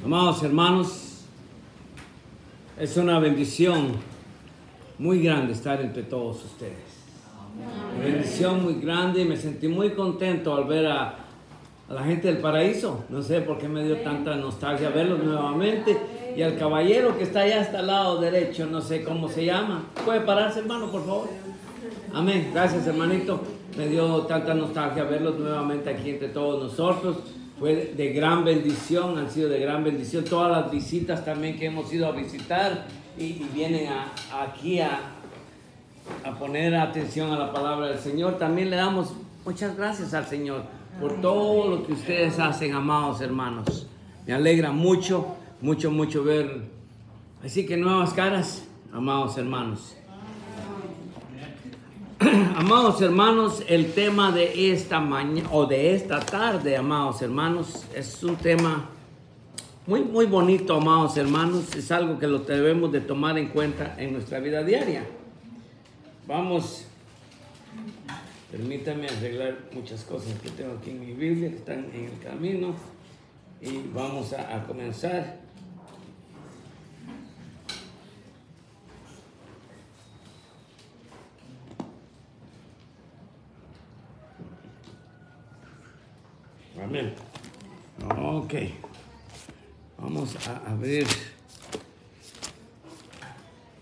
Amados hermanos, es una bendición muy grande estar entre todos ustedes. Una bendición muy grande y me sentí muy contento al ver a la gente del paraíso. No sé por qué me dio tanta nostalgia verlos nuevamente. Y al caballero que está allá hasta el lado derecho, no sé cómo se llama. ¿Puede pararse, hermano, por favor? Amén. Gracias, hermanito. Me dio tanta nostalgia verlos nuevamente aquí entre todos nosotros. Fue de gran bendición, han sido de gran bendición. Todas las visitas también que hemos ido a visitar y vienen aquí a poner atención a la palabra del Señor. También le damos muchas gracias al Señor por todo lo que ustedes hacen, amados hermanos. Me alegra mucho, mucho, mucho ver. Así que nuevas caras, amados hermanos. Amados hermanos, el tema de esta mañana o de esta tarde, amados hermanos, es un tema muy, muy bonito, amados hermanos. Es algo que lo debemos de tomar en cuenta en nuestra vida diaria. Vamos, permítame arreglar muchas cosas que tengo aquí en mi Biblia, que están en el camino, y vamos a comenzar. Amén. Ok. Vamos a abrir.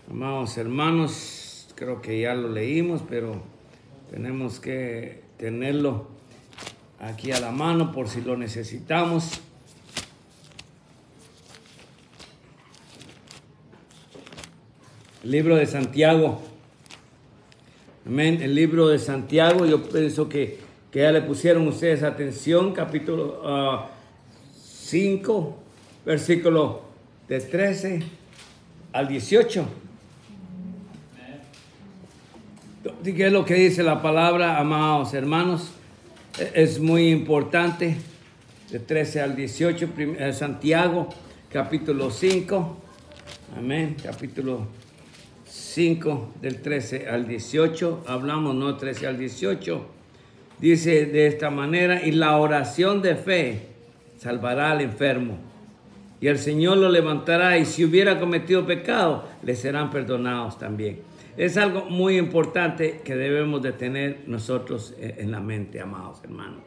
Amados hermanos, creo que ya lo leímos, pero tenemos que tenerlo aquí a la mano por si lo necesitamos. El libro de Santiago. Amén. El libro de Santiago, yo pienso que ya le pusieron ustedes atención, capítulo 5, versículo de 13 al 18. ¿Qué es lo que dice la palabra, amados hermanos? Es muy importante, de 13 al 18, Santiago, capítulo 5, amén, capítulo 5, del 13 al 18, hablamos, no 13 al 18, dice de esta manera: y la oración de fe salvará al enfermo, y el Señor lo levantará, y si hubiera cometido pecado, le serán perdonados también. Es algo muy importante que debemos de tener nosotros en la mente, amados hermanos.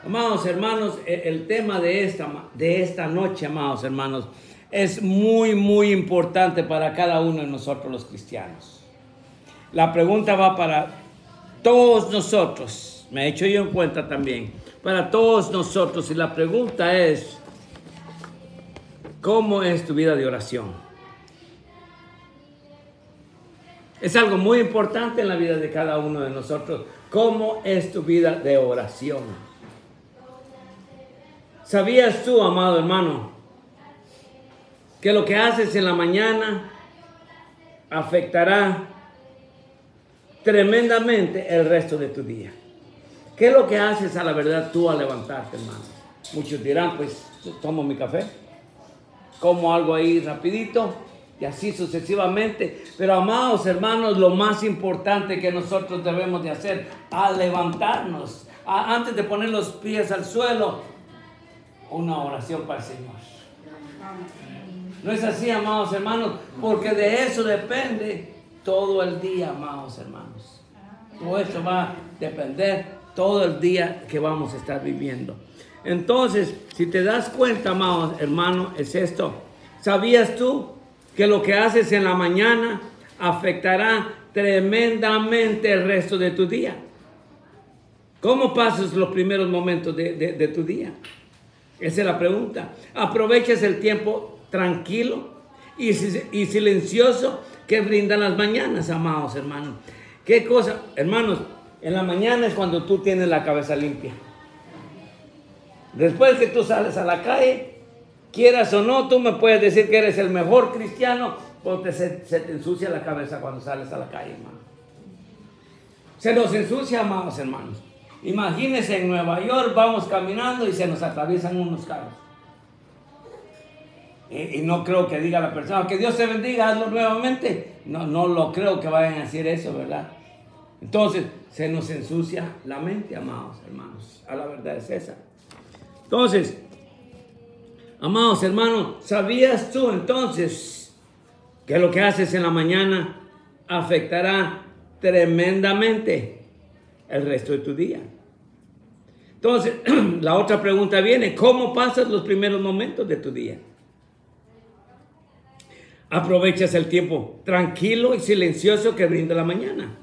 Amados hermanos, el tema de esta noche, amados hermanos, es muy, muy importante para cada uno de nosotros los cristianos. La pregunta va para todos nosotros, me he hecho yo en cuenta también, para todos nosotros, y la pregunta es: ¿cómo es tu vida de oración? Es algo muy importante en la vida de cada uno de nosotros. ¿Cómo es tu vida de oración? ¿Sabías tú, amado hermano, que lo que haces en la mañana afectará tremendamente el resto de tu día? ¿Qué es lo que haces a la verdad tú al levantarte, hermano? Muchos dirán, pues, tomo mi café, como algo ahí rapidito, y así sucesivamente. Pero, amados hermanos, lo más importante que nosotros debemos de hacer al levantarnos, antes de poner los pies al suelo, una oración para el Señor. ¿No es así, amados hermanos? Porque de eso depende todo el día, amados hermanos. Todo eso va a depender todo el día que vamos a estar viviendo. Entonces, si te das cuenta, amados hermanos, es esto. ¿Sabías tú que lo que haces en la mañana afectará tremendamente el resto de tu día? ¿Cómo pasas los primeros momentos de tu día? Esa es la pregunta. ¿Aprovechas el tiempo tranquilo y silencioso que brindan las mañanas, amados hermanos? ¿Qué cosa? Hermanos, en la mañana es cuando tú tienes la cabeza limpia. Después que tú sales a la calle, quieras o no, tú me puedes decir que eres el mejor cristiano, porque se te ensucia la cabeza cuando sales a la calle, hermano. Se nos ensucia, amados hermanos. Imagínense, en Nueva York vamos caminando y se nos atraviesan unos carros. Y no creo que diga la persona: que Dios te bendiga, hazlo nuevamente. No lo creo que vayan a decir eso, ¿verdad? Entonces, se nos ensucia la mente, amados hermanos. A la verdad es esa. Entonces, Amados hermanos, ¿sabías tú entonces que lo que haces en la mañana afectará tremendamente el resto de tu día? Entonces, la otra pregunta viene, ¿cómo pasas los primeros momentos de tu día? ¿Aprovechas el tiempo tranquilo y silencioso que brinda la mañana?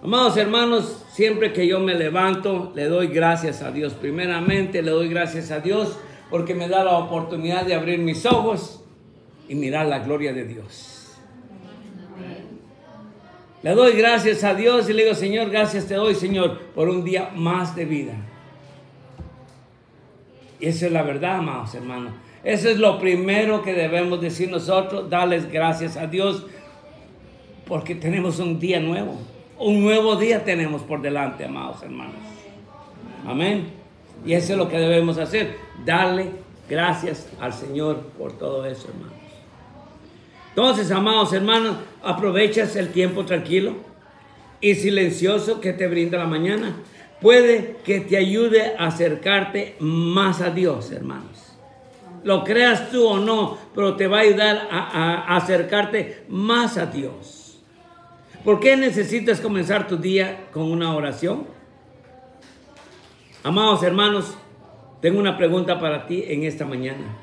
Amados hermanos, siempre que yo me levanto, le doy gracias a Dios. Primeramente, le doy gracias a Dios porque me da la oportunidad de abrir mis ojos y mirar la gloria de Dios. Le doy gracias a Dios y le digo, Señor, gracias te doy, Señor, por un día más de vida. Y esa es la verdad, amados hermanos. Eso es lo primero que debemos decir nosotros, darles gracias a Dios porque tenemos un día nuevo. Un nuevo día tenemos por delante, amados hermanos. Amén. Y eso es lo que debemos hacer, darle gracias al Señor por todo eso, hermanos. Entonces, amados hermanos, aprovechas el tiempo tranquilo y silencioso que te brinda la mañana. Puede que te ayude a acercarte más a Dios, hermanos. Lo creas tú o no, pero te va a ayudar a acercarte más a Dios. ¿Por qué necesitas comenzar tu día con una oración? Amados hermanos, tengo una pregunta para ti en esta mañana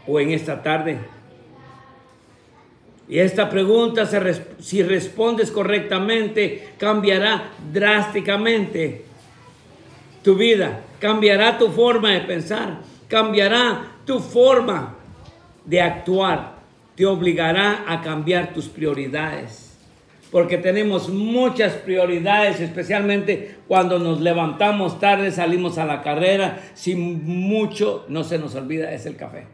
o en esta tarde. Y esta pregunta, si respondes correctamente, cambiará drásticamente tu vida, cambiará tu forma de pensar, cambiará tu forma de actuar, te obligará a cambiar tus prioridades. Porque tenemos muchas prioridades, especialmente cuando nos levantamos tarde, salimos a la carrera, si mucho no se nos olvida es el café.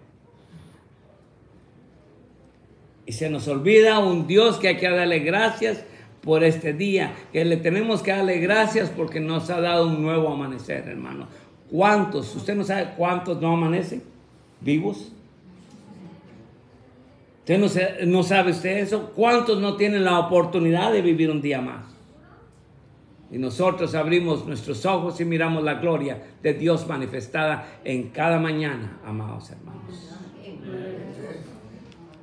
Y se nos olvida un Dios que hay que darle gracias por este día, que le tenemos que darle gracias porque nos ha dado un nuevo amanecer, hermano. ¿Cuántos? ¿Usted no sabe cuántos no amanecen vivos? ¿Usted no sabe usted eso? ¿Cuántos no tienen la oportunidad de vivir un día más? Y nosotros abrimos nuestros ojos y miramos la gloria de Dios manifestada en cada mañana, amados hermanos.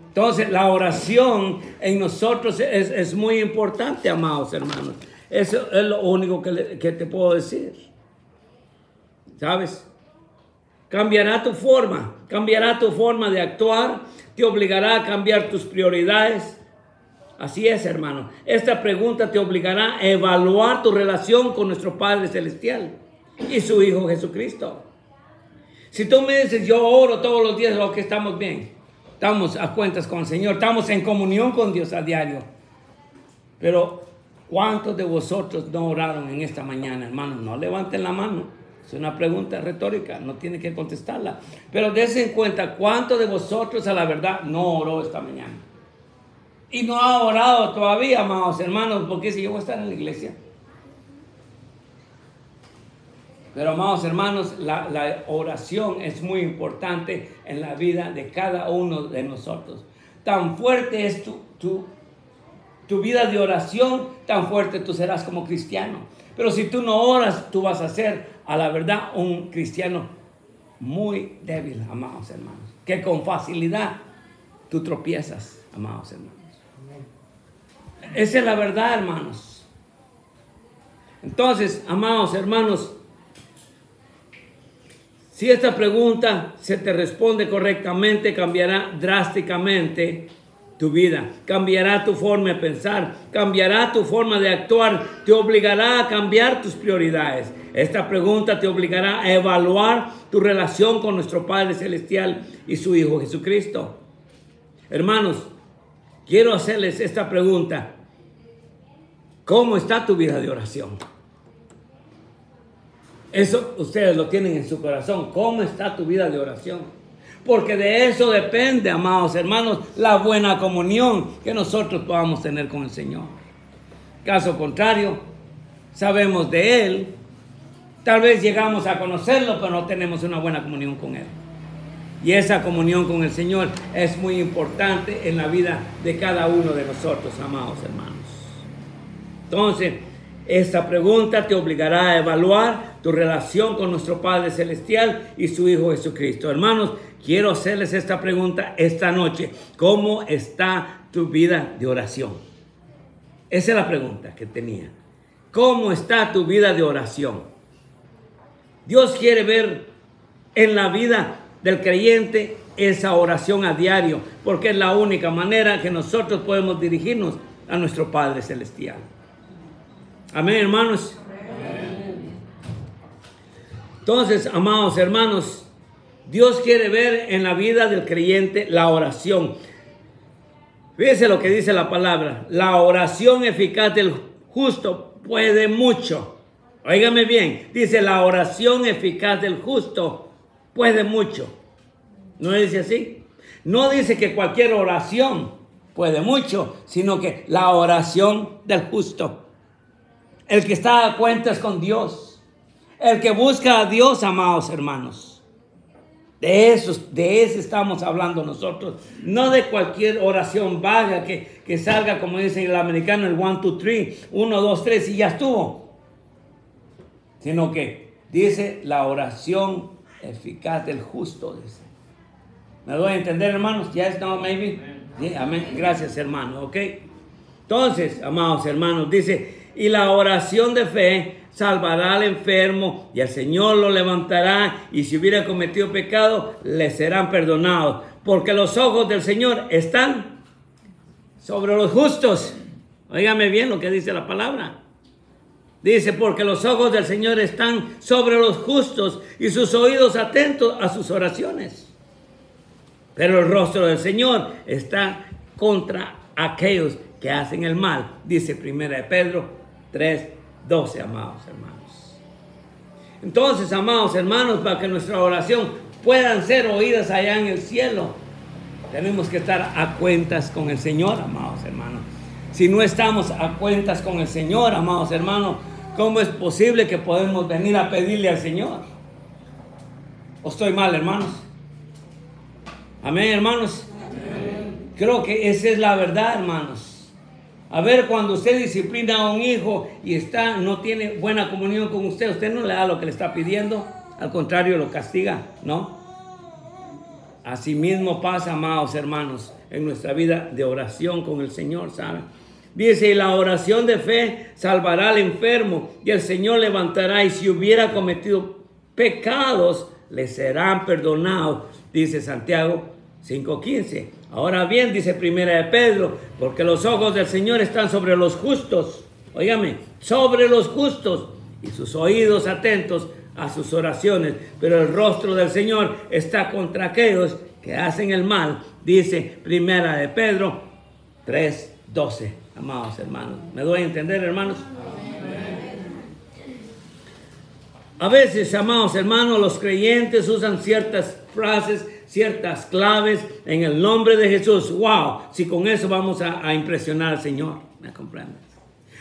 Entonces, la oración en nosotros es muy importante, amados hermanos. Eso es lo único que te puedo decir. ¿Sabes? Cambiará tu forma de actuar, te obligará a cambiar tus prioridades. Así es, hermano. Esta pregunta te obligará a evaluar tu relación con nuestro Padre Celestial y su Hijo Jesucristo. Si tú me dices, yo oro todos los días, lo que estamos bien. Estamos a cuentas con el Señor, estamos en comunión con Dios a diario. Pero, ¿cuántos de vosotros no oraron en esta mañana, hermano? No levanten la mano. Es una pregunta retórica, no tiene que contestarla. Pero dense en cuenta, ¿cuántos de vosotros a la verdad no oró esta mañana? Y no ha orado todavía, amados hermanos, porque si yo voy a estar en la iglesia. Pero, amados hermanos, la oración es muy importante en la vida de cada uno de nosotros. Tan fuerte es tu vida de oración, tan fuerte tú serás como cristiano. Pero si tú no oras, tú vas a ser, a la verdad, un cristiano muy débil, amados hermanos. Que con facilidad tú tropiezas, amados hermanos. Esa es la verdad, hermanos. Entonces, amados hermanos, si esta pregunta se te responde correctamente, cambiará drásticamente tu vida, cambiará tu forma de pensar, cambiará tu forma de actuar, te obligará a cambiar tus prioridades. Esta pregunta te obligará a evaluar tu relación con nuestro Padre Celestial y su Hijo Jesucristo. Hermanos, quiero hacerles esta pregunta. ¿Cómo está tu vida de oración? Eso ustedes lo tienen en su corazón. ¿Cómo está tu vida de oración? Porque de eso depende, amados hermanos, la buena comunión que nosotros podamos tener con el Señor. Caso contrario, sabemos de Él, tal vez llegamos a conocerlo, pero no tenemos una buena comunión con Él. Y esa comunión con el Señor es muy importante en la vida de cada uno de nosotros, amados hermanos. Entonces, esta pregunta te obligará a evaluar tu relación con nuestro Padre Celestial y su Hijo Jesucristo. Hermanos, quiero hacerles esta pregunta esta noche. ¿Cómo está tu vida de oración? Esa es la pregunta que tenía. ¿Cómo está tu vida de oración? Dios quiere ver en la vida del creyente esa oración a diario, porque es la única manera que nosotros podemos dirigirnos a nuestro Padre Celestial. Amén, hermanos. Entonces, amados hermanos, Dios quiere ver en la vida del creyente la oración. Fíjense lo que dice la palabra. La oración eficaz del justo puede mucho. Óigame bien. Dice, la oración eficaz del justo puede mucho. ¿No dice así? No dice que cualquier oración puede mucho, sino que la oración del justo. El que está a cuentas con Dios. El que busca a Dios, amados hermanos. De eso estamos hablando nosotros. No de cualquier oración vaga que salga, como dice el americano, el 1, 2, 3. 1, 2, 3 y ya estuvo. Sino que dice la oración eficaz del justo. Dice. ¿Me doy a entender, hermanos? Yes, no, maybe. Sí, amén. Gracias, hermano. Ok. Entonces, amados hermanos, dice, y la oración de fe salvará al enfermo y el Señor lo levantará, y si hubiera cometido pecado, le serán perdonados, porque los ojos del Señor están sobre los justos. Óigame bien lo que dice la palabra. Dice, porque los ojos del Señor están sobre los justos y sus oídos atentos a sus oraciones. Pero el rostro del Señor está contra aquellos que hacen el mal. Dice 1 Pedro 3:12, amados hermanos. Entonces, amados hermanos, para que nuestra oración puedan ser oídas allá en el cielo, tenemos que estar a cuentas con el Señor, amados hermanos. Si no estamos a cuentas con el Señor, amados hermanos, ¿cómo es posible que podemos venir a pedirle al Señor? ¿O estoy mal, hermanos? Amén, hermanos. Amén. Creo que esa es la verdad, hermanos. A ver, cuando usted disciplina a un hijo y no tiene buena comunión con usted no le da lo que le está pidiendo, al contrario lo castiga, ¿no? Así mismo pasa, amados hermanos, en nuestra vida de oración con el Señor, ¿saben? Dice, y la oración de fe salvará al enfermo y el Señor levantará, y si hubiera cometido pecados, le serán perdonados, dice Santiago 5:15. Ahora bien, dice 1 Pedro, porque los ojos del Señor están sobre los justos, óigame, sobre los justos, y sus oídos atentos a sus oraciones, pero el rostro del Señor está contra aquellos que hacen el mal, dice 1 Pedro 3:12. Amados hermanos, ¿me doy a entender, hermanos? A veces, amados hermanos, los creyentes usan ciertas frases, ciertas claves en el nombre de Jesús. ¡Wow! Si con eso vamos a impresionar al Señor, ¿me comprendes?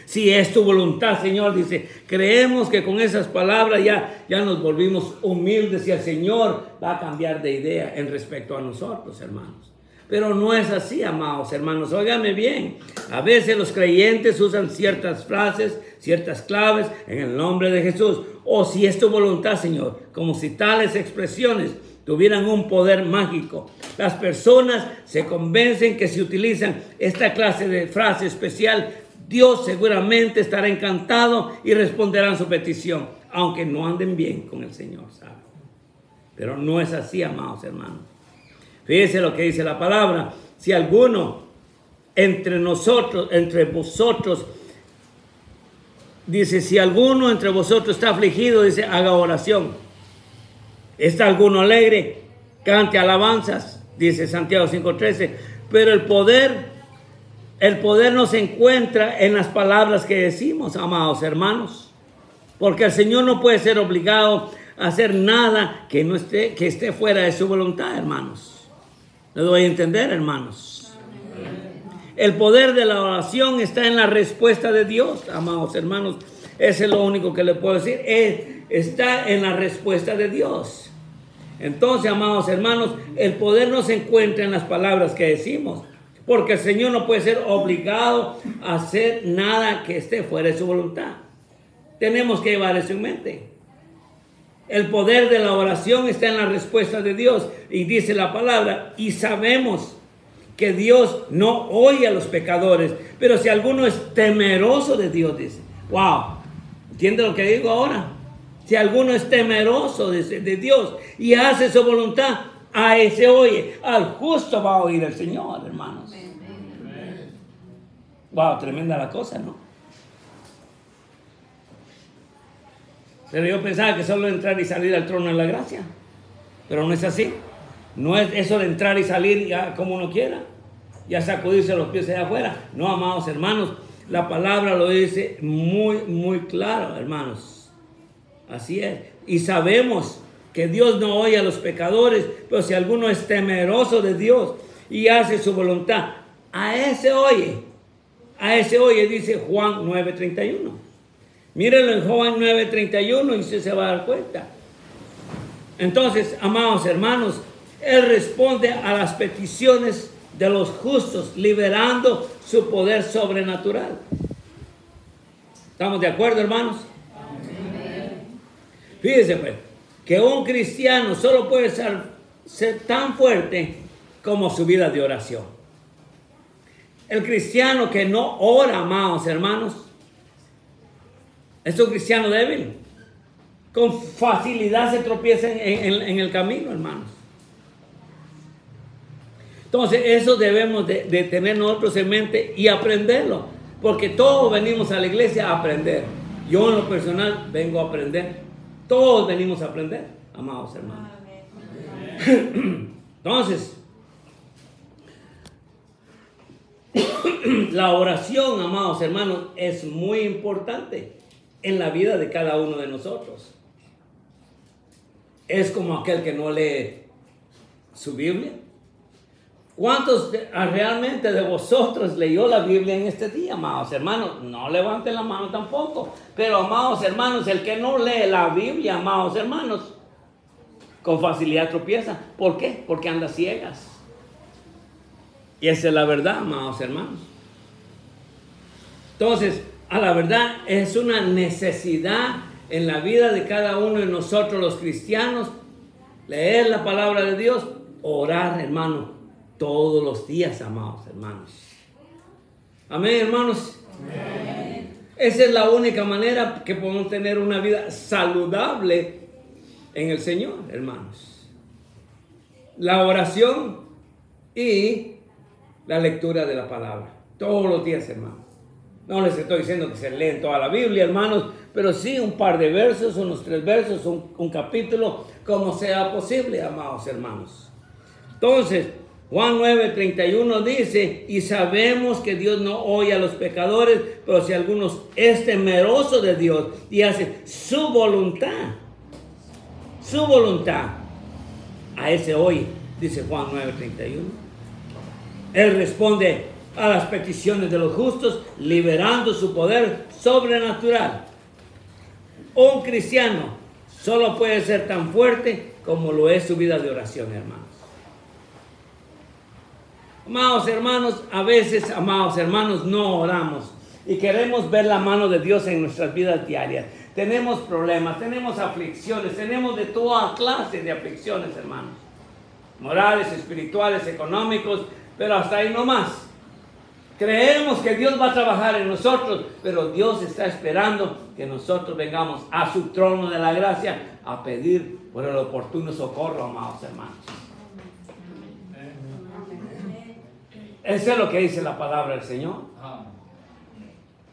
Si es tu voluntad, Señor, dice, creemos que con esas palabras ya nos volvimos humildes y el Señor va a cambiar de idea en respecto a nosotros, hermanos. Pero no es así, amados hermanos. Óigame bien. A veces los creyentes usan ciertas frases, ciertas claves en el nombre de Jesús. O si es tu voluntad, Señor, como si tales expresiones tuvieran un poder mágico. Las personas se convencen que si utilizan esta clase de frase especial, Dios seguramente estará encantado y responderá su petición, aunque no anden bien con el Señor, ¿sabe? Pero no es así, amados hermanos. Fíjense lo que dice la palabra. Si alguno entre vosotros, dice, si alguno entre vosotros está afligido, dice, haga oración. ¿Está alguno alegre? Cante alabanzas, dice Santiago 5:13. Pero el poder no se encuentra en las palabras que decimos, amados hermanos. Porque el Señor no puede ser obligado a hacer nada que esté fuera de su voluntad, hermanos. ¿Me doy a entender, hermanos? El poder de la oración está en la respuesta de Dios, amados hermanos. Ese es lo único que le puedo decir. Está en la respuesta de Dios. Entonces, amados hermanos, el poder no se encuentra en las palabras que decimos, porque el Señor no puede ser obligado a hacer nada que esté fuera de su voluntad. Tenemos que llevar eso en mente. El poder de la oración está en la respuesta de Dios. Y dice la palabra, y sabemos que Dios no oye a los pecadores, pero si alguno es temeroso de Dios, dice, wow, ¿entiende lo que digo ahora? Si alguno es temeroso de Dios y hace su voluntad, a ese oye. Al justo va a oír el Señor, hermanos. Wow, tremenda la cosa, ¿no? Pero yo pensaba que solo entrar y salir al trono de la gracia. Pero no es así. No es eso de entrar y salir ya como uno quiera. Ya sacudirse los pies allá afuera. No, amados hermanos. La palabra lo dice muy, muy claro, hermanos. Así es. Y sabemos que Dios no oye a los pecadores. Pero si alguno es temeroso de Dios y hace su voluntad, a ese oye. A ese oye, dice Juan 9:31. Mírenlo en Juan 9:31 y usted se va a dar cuenta. Entonces, amados hermanos, Él responde a las peticiones de los justos, liberando su poder sobrenatural. ¿Estamos de acuerdo, hermanos? Amén. Fíjense pues, que un cristiano solo puede ser tan fuerte como su vida de oración. El cristiano que no ora, amados hermanos, es un cristiano débil. Con facilidad se tropieza en el camino, hermanos. Entonces, eso debemos de tener nosotros en mente y aprenderlo. Porque todos venimos a la iglesia a aprender. Yo en lo personal vengo a aprender. Todos venimos a aprender, amados hermanos. Entonces, la oración, amados hermanos, es muy importante en la vida de cada uno de nosotros. Es como aquel que no lee su Biblia. ¿Cuántos realmente de vosotros leyó la Biblia en este día, amados hermanos? No levanten la mano tampoco. Pero, amados hermanos, el que no lee la Biblia, amados hermanos, con facilidad tropieza. ¿Por qué? Porque anda ciegas. Y esa es la verdad, amados hermanos. Entonces, a la verdad es una necesidad en la vida de cada uno de nosotros los cristianos, leer la palabra de Dios, orar, hermano, todos los días, amados hermanos. Amén, hermanos. Amén. Esa es la única manera que podemos tener una vida saludable en el Señor, hermanos. La oración y la lectura de la palabra. Todos los días, hermanos. No les estoy diciendo que se leen toda la Biblia, hermanos, pero sí un par de versos, unos 3 versos, un capítulo, como sea posible, amados hermanos. Entonces, Juan 9:31 dice, y sabemos que Dios no oye a los pecadores, pero si alguno es temeroso de Dios y hace su voluntad, a ese oye, dice Juan 9:31. Él responde a las peticiones de los justos, liberando su poder sobrenatural. Un cristiano solo puede ser tan fuerte como lo es su vida de oración, hermanos. Amados hermanos, a veces, amados hermanos, no oramos y queremos ver la mano de Dios en nuestras vidas diarias. Tenemos problemas, tenemos aflicciones, tenemos de toda clase de aflicciones, hermanos. Morales, espirituales, económicos, pero hasta ahí no más. Creemos que Dios va a trabajar en nosotros, pero Dios está esperando que nosotros vengamos a su trono de la gracia a pedir por el oportuno socorro, amados hermanos. Eso es lo que dice la palabra del Señor.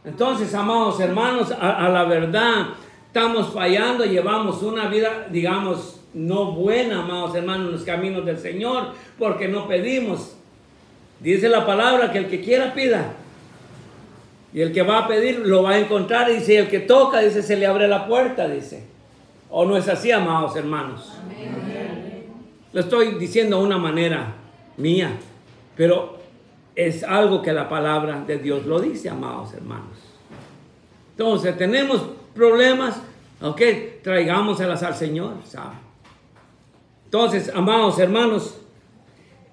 Entonces, amados hermanos, a la verdad estamos fallando, llevamos una vida, digamos, no buena, amados hermanos, en los caminos del Señor, porque no pedimos. Dice la palabra que el que quiera pida. Y el que va a pedir lo va a encontrar. Dice, el que toca, dice, se le abre la puerta, dice. ¿O no es así, amados hermanos? Amén. Lo estoy diciendo de una manera mía, pero es algo que la palabra de Dios lo dice, amados hermanos. Entonces, tenemos problemas, ok, traigámoselas al Señor, ¿sabe? Entonces, amados hermanos,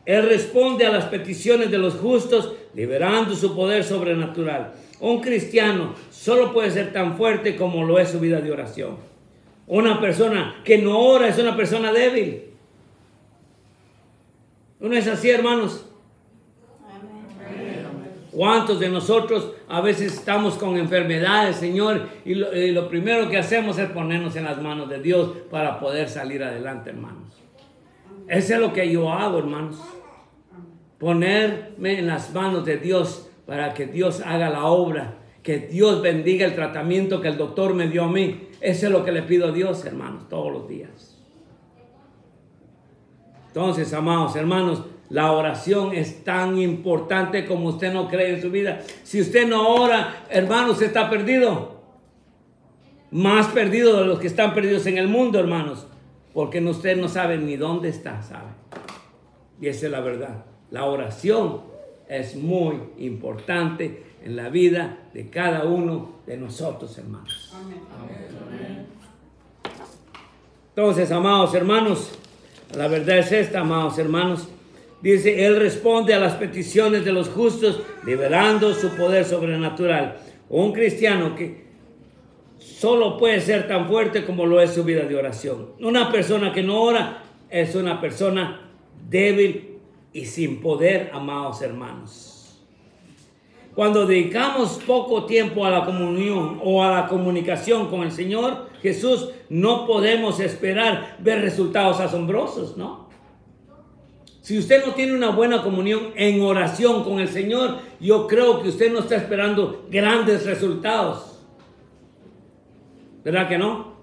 Él responde a las peticiones de los justos, liberando su poder sobrenatural. Un cristiano solo puede ser tan fuerte como lo es su vida de oración. Una persona que no ora es una persona débil. ¿No es así, hermanos? ¿Cuántos de nosotros a veces estamos con enfermedades, Señor? Y lo primero que hacemos es ponernos en las manos de Dios para poder salir adelante, hermanos. Eso es lo que yo hago, hermanos. Ponerme en las manos de Dios para que Dios haga la obra. Que Dios bendiga el tratamiento que el doctor me dio a mí. Eso es lo que le pido a Dios, hermanos, todos los días. Entonces, amados hermanos, la oración es tan importante como usted no cree en su vida. Si usted no ora, hermanos, usted está perdido. Más perdido de los que están perdidos en el mundo, hermanos. Porque usted no sabe ni dónde está, ¿sabe? Y esa es la verdad. La oración es muy importante en la vida de cada uno de nosotros, hermanos. Amén. Entonces, amados hermanos, la verdad es esta, amados hermanos. Dice, Él responde a las peticiones de los justos, liberando su poder sobrenatural. Un cristiano que solo puede ser tan fuerte como lo es su vida de oración. Una persona que no ora es una persona débil y sin poder, amados hermanos. Cuando dedicamos poco tiempo a la comunión o a la comunicación con el Señor Jesús, no podemos esperar ver resultados asombrosos, ¿no? Si usted no tiene una buena comunión en oración con el Señor, yo creo que usted no está esperando grandes resultados. ¿Verdad que no?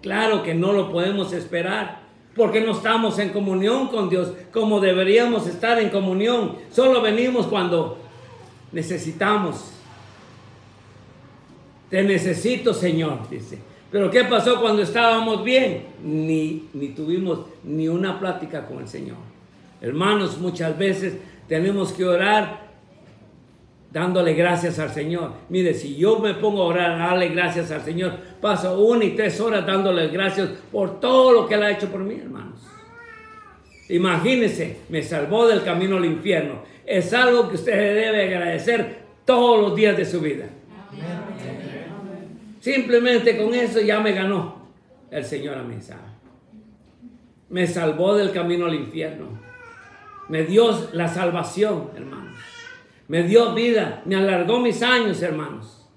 Claro que no lo podemos esperar, porque no estamos en comunión con Dios como deberíamos estar en comunión. Solo venimos cuando necesitamos. Te necesito, Señor, dice. Pero ¿qué pasó cuando estábamos bien? Ni tuvimos ni una plática con el Señor. Hermanos, muchas veces tenemos que orar dándole gracias al Señor. Mire, si yo me pongo a orar, a darle gracias al Señor, paso 1 y 3 horas dándole gracias por todo lo que Él ha hecho por mí, hermanos. Imagínense, me salvó del camino al infierno. Es algo que usted debe agradecer todos los días de su vida. Simplemente con eso ya me ganó el Señor a mí, ¿sabe? Me salvó del camino al infierno. Me dio la salvación, hermanos. Me dio vida, me alargó mis años, hermanos.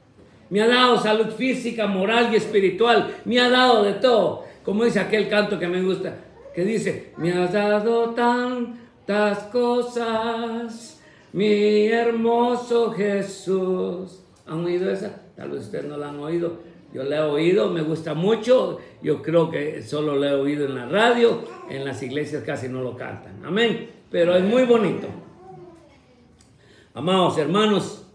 Me ha dado salud física, moral y espiritual. Me ha dado de todo. Como dice aquel canto que me gusta, que dice, me has dado tantas cosas, mi hermoso Jesús. ¿Han oído esa? Tal vez ustedes no la han oído. Yo la he oído, me gusta mucho. Yo creo que solo la he oído en la radio. En las iglesias casi no lo cantan. Amén. Pero es muy bonito. Amados hermanos,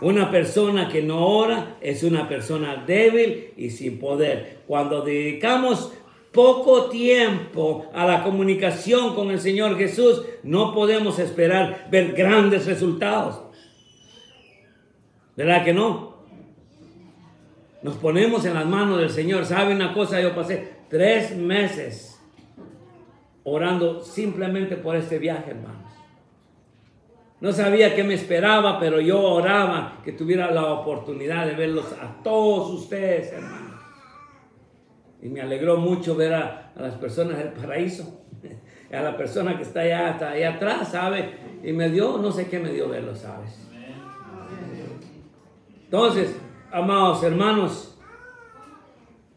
una persona que no ora es una persona débil y sin poder. Cuando dedicamos poco tiempo a la comunicación con el Señor Jesús, no podemos esperar ver grandes resultados. ¿Verdad que no? Nos ponemos en las manos del Señor. ¿Sabe una cosa? Yo pasé 3 meses orando simplemente por este viaje, hermanos. No sabía qué me esperaba, pero yo oraba que tuviera la oportunidad de verlos a todos ustedes, hermanos. Y me alegró mucho ver a las personas del paraíso, a la persona que está allá atrás, ¿sabe? Y me dio, no sé qué me dio verlo, ¿sabes? Entonces, amados hermanos,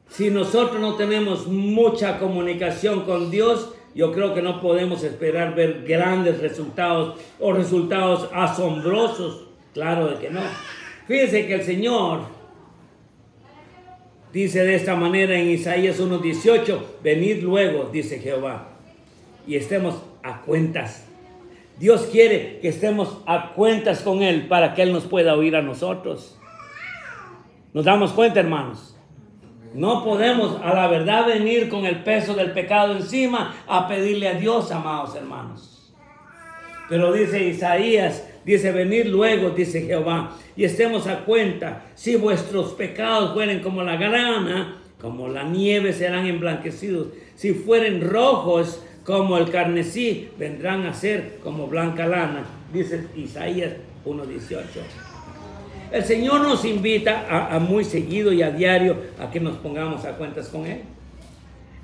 si nosotros no tenemos mucha comunicación con Dios, yo creo que no podemos esperar ver grandes resultados o resultados asombrosos. Claro de que no. Fíjense que el Señor dice de esta manera en Isaías 1:18, venid luego, dice Jehová, y estemos a cuentas. Dios quiere que estemos a cuentas con Él para que Él nos pueda oír a nosotros. ¿Nos damos cuenta, hermanos? No podemos a la verdad venir con el peso del pecado encima a pedirle a Dios, amados hermanos. Pero dice Isaías, dice venir luego, dice Jehová, y estemos a cuenta. Si vuestros pecados fueren como la grana, como la nieve serán emblanquecidos. Si fueren rojos como el carmesí, vendrán a ser como blanca lana. Dice Isaías 1:18. El Señor nos invita a muy seguido y a diario a que nos pongamos a cuentas con Él.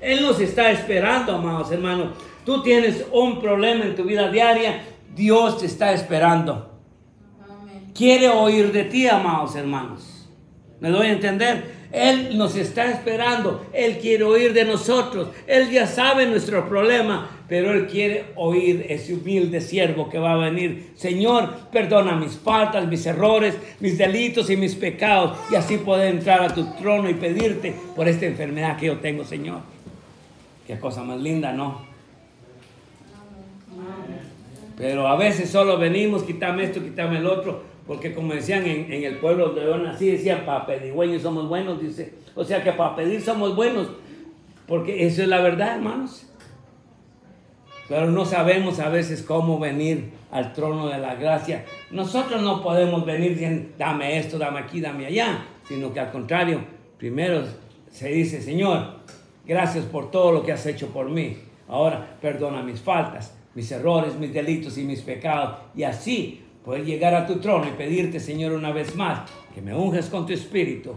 Él nos está esperando, amados hermanos. Tú tienes un problema en tu vida diaria, Dios te está esperando. Amén. Quiere oír de ti, amados hermanos. ¿Me doy a entender? Él nos está esperando. Él quiere oír de nosotros. Él ya sabe nuestro problema, pero Él quiere oír ese humilde siervo que va a venir. Señor, perdona mis faltas, mis errores, mis delitos y mis pecados. Y así poder entrar a tu trono y pedirte por esta enfermedad que yo tengo, Señor. Qué cosa más linda, ¿no? Pero a veces solo venimos, quítame esto, quítame el otro, porque como decían en el pueblo donde yo nací, decían, para pedigüeños somos buenos, dice. O sea que para pedir somos buenos, porque eso es la verdad, hermanos. Pero no sabemos a veces cómo venir al trono de la gracia. Nosotros no podemos venir diciendo, dame esto, dame aquí, dame allá, sino que al contrario, primero se dice, Señor, gracias por todo lo que has hecho por mí. Ahora perdona mis faltas, mis errores, mis delitos y mis pecados. Y así poder llegar a tu trono y pedirte, Señor, una vez más, que me unges con tu espíritu,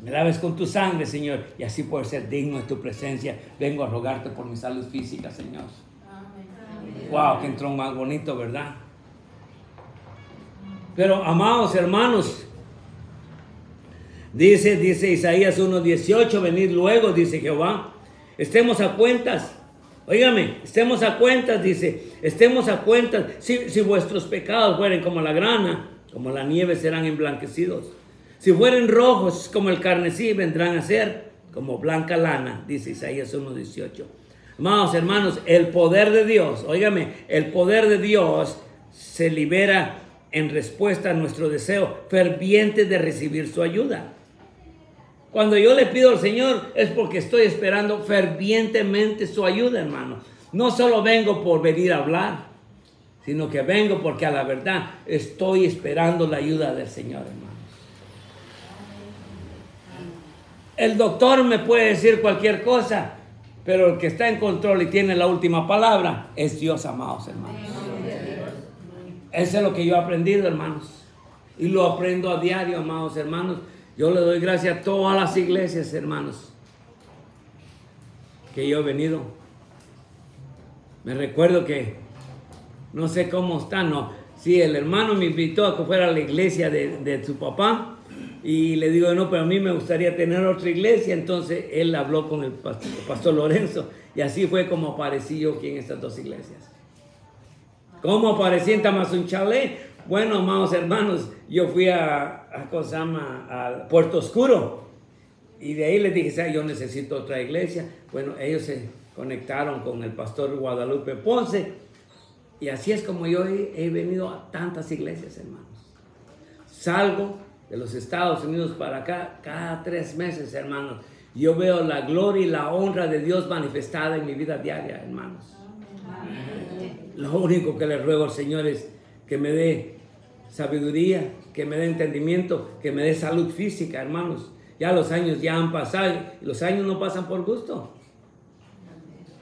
me laves con tu sangre, Señor, y así poder ser digno de tu presencia. Vengo a rogarte por mi salud física, Señor. Amén. Wow, qué entrón más bonito, ¿verdad? Pero, amados hermanos, dice Isaías 1:18, venid luego, dice Jehová, estemos a cuentas. Óigame, estemos a cuentas, dice, estemos a cuentas. Si vuestros pecados fueren como la grana, como la nieve serán emblanquecidos. Si fueren rojos como el carmesí, vendrán a ser como blanca lana, dice Isaías 1:18. Amados hermanos, el poder de Dios, óigame, el poder de Dios se libera en respuesta a nuestro deseo ferviente de recibir su ayuda. Cuando yo le pido al Señor es porque estoy esperando fervientemente su ayuda, hermano. No solo vengo por venir a hablar, sino que vengo porque a la verdad estoy esperando la ayuda del Señor, hermano. El doctor me puede decir cualquier cosa, pero el que está en control y tiene la última palabra es Dios, amados hermanos. Eso es lo que yo he aprendido, hermanos. Y lo aprendo a diario, amados hermanos. Yo le doy gracias a todas las iglesias, hermanos, que yo he venido. Me recuerdo que, no sé cómo está, no. Sí, el hermano me invitó a que fuera a la iglesia de su papá. Y le digo, no, pero a mí me gustaría tener otra iglesia. Entonces él habló con el pastor Lorenzo. Y así fue como aparecí yo aquí en estas dos iglesias. ¿Cómo aparecí en Tamazunchale? Bueno, amados hermanos, yo fui a Puerto Oscuro y de ahí les dije, yo necesito otra iglesia. Bueno, ellos se conectaron con el pastor Guadalupe Ponce y así es como yo he venido a tantas iglesias, hermanos. Salgo de los Estados Unidos para acá cada 3 meses, hermanos. Yo veo la gloria y la honra de Dios manifestada en mi vida diaria, hermanos. Amén. Lo único que le ruego al Señor es que me dé sabiduría, que me dé entendimiento, que me dé salud física, hermanos. Ya los años ya han pasado, y los años no pasan por gusto.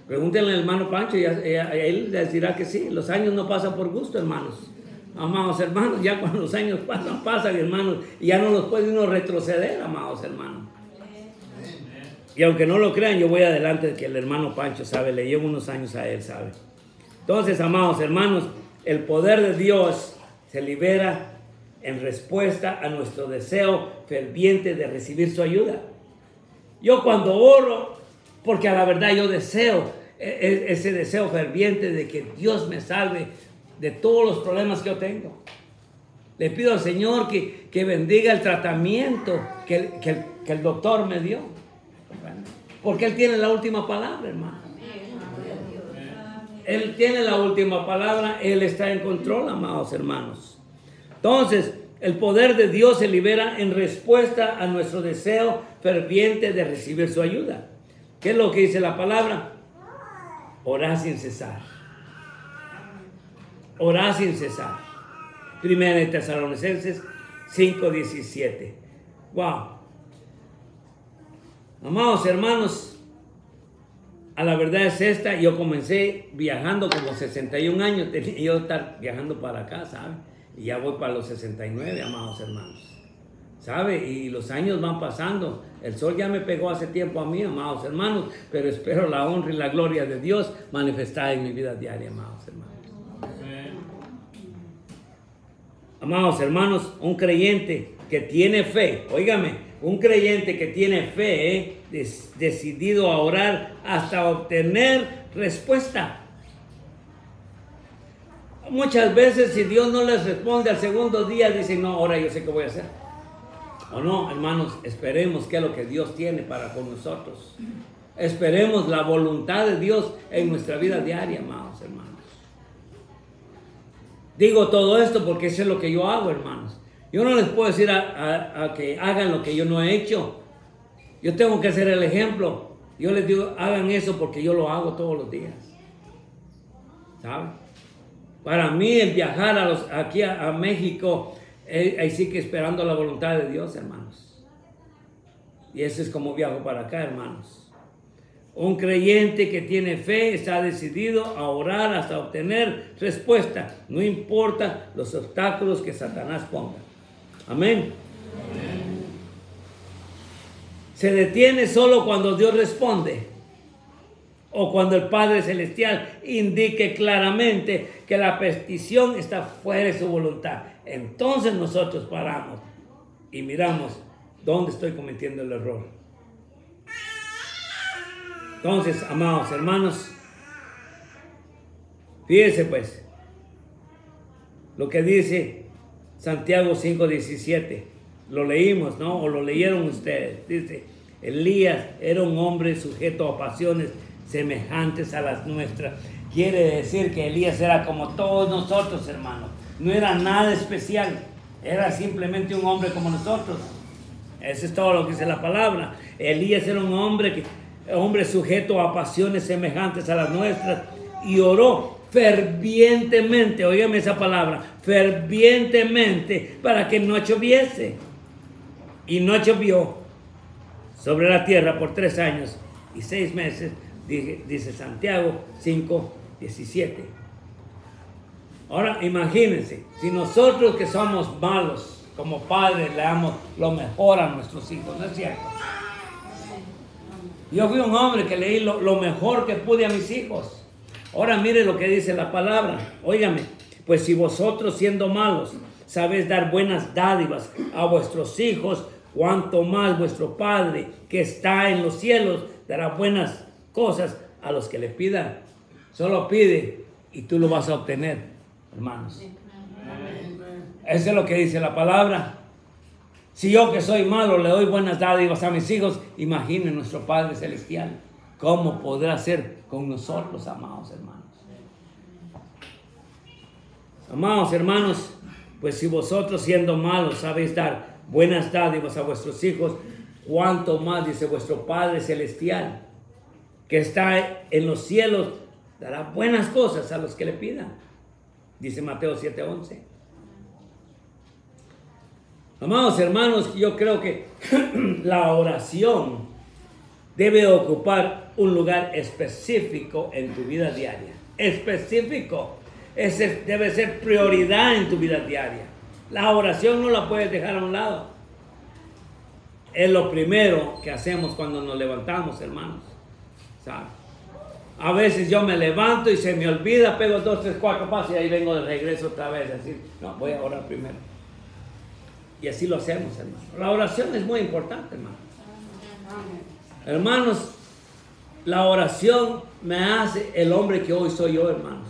Pregúntenle al hermano Pancho, y él les dirá que sí, los años no pasan por gusto, hermanos. Amados hermanos, ya cuando los años pasan, hermanos, y ya no los puede uno retroceder, amados hermanos. Y aunque no lo crean, yo voy adelante de que el hermano Pancho sabe, le llevo unos años a él, sabe. Entonces, amados hermanos, el poder de Dios se libera en respuesta a nuestro deseo ferviente de recibir su ayuda. Yo cuando oro, porque a la verdad yo deseo, ese deseo ferviente de que Dios me salve de todos los problemas que yo tengo. Le pido al Señor que bendiga el tratamiento que el doctor me dio. Porque Él tiene la última palabra, hermano. Él tiene la última palabra, Él está en control, amados hermanos. Entonces, el poder de Dios se libera en respuesta a nuestro deseo ferviente de recibir su ayuda. ¿Qué es lo que dice la palabra? Orad sin cesar. Orad sin cesar. Primera de Tesalonicenses 5:17. Wow. Amados hermanos, a la verdad es esta, yo comencé viajando como 61 años, tenía yo estar viajando para acá, ¿sabe? Y ya voy para los 69, amados hermanos. ¿Sabe? Y los años van pasando. El sol ya me pegó hace tiempo a mí, amados hermanos, pero espero la honra y la gloria de Dios manifestada en mi vida diaria, amados hermanos. Amados hermanos, un creyente que tiene fe, óigame, un creyente que tiene fe, decidido a orar hasta obtener respuesta. Muchas veces si Dios no les responde al segundo día, dicen, no, ahora yo sé qué voy a hacer. O no, hermanos, esperemos que es lo que Dios tiene para con nosotros. Esperemos la voluntad de Dios en nuestra vida diaria, amados hermanos. Digo todo esto porque eso es lo que yo hago, hermanos. Yo no les puedo decir a que hagan lo que yo no he hecho. Yo tengo que ser el ejemplo. Yo les digo, hagan eso porque yo lo hago todos los días. ¿Saben? Para mí el viajar aquí a México, ahí sí que esperando la voluntad de Dios, hermanos. Y eso es como viajo para acá, hermanos. Un creyente que tiene fe está decidido a orar hasta obtener respuesta. No importa los obstáculos que Satanás ponga. Amén. Amén. Se detiene solo cuando Dios responde. O cuando el Padre Celestial indique claramente que la petición está fuera de su voluntad. Entonces nosotros paramos y miramos dónde estoy cometiendo el error. Entonces, amados hermanos, fíjense pues lo que dice Santiago 5:17. Lo leímos, ¿no? O lo leyeron ustedes. Dice, Elías era un hombre sujeto a pasiones semejantes a las nuestras. Quiere decir que Elías era como todos nosotros, hermanos. No era nada especial. Era simplemente un hombre como nosotros. Eso es todo lo que dice la palabra. Elías era un hombre sujeto a pasiones semejantes a las nuestras y oró fervientemente, óigame esa palabra, fervientemente para que no lloviese. Y no llovió sobre la tierra por 3 años y 6 meses, dice Santiago 5:17. Ahora imagínense, si nosotros que somos malos como padres le damos lo mejor a nuestros hijos, ¿no es cierto? Yo fui un hombre que leí lo mejor que pude a mis hijos. Ahora mire lo que dice la palabra. Óigame, pues si vosotros siendo malos sabéis dar buenas dádivas a vuestros hijos, cuanto más vuestro Padre que está en los cielos dará buenas cosas a los que le pidan. Solo pide y tú lo vas a obtener, hermanos. Eso es lo que dice la palabra. Si yo que soy malo le doy buenas dádivas a mis hijos, imaginen nuestro Padre Celestial cómo podrá ser con nosotros, amados hermanos. Amados hermanos, pues si vosotros siendo malos sabéis dar buenas dádivas a vuestros hijos, cuánto más, dice vuestro Padre Celestial, que está en los cielos, dará buenas cosas a los que le pidan. Dice Mateo 7:11. Amados hermanos, yo creo que la oración debe ocupar un lugar específico en tu vida diaria. Específico. Ese debe ser prioridad en tu vida diaria. La oración no la puedes dejar a un lado. Es lo primero que hacemos cuando nos levantamos, hermanos. ¿Sabe? A veces yo me levanto y se me olvida, pego 2, 3, 4 pasos y ahí vengo de regreso otra vez. Así, no, voy a orar primero. Y así lo hacemos, hermanos. La oración es muy importante, hermanos. Hermanos, la oración me hace el hombre que hoy soy yo, hermanos.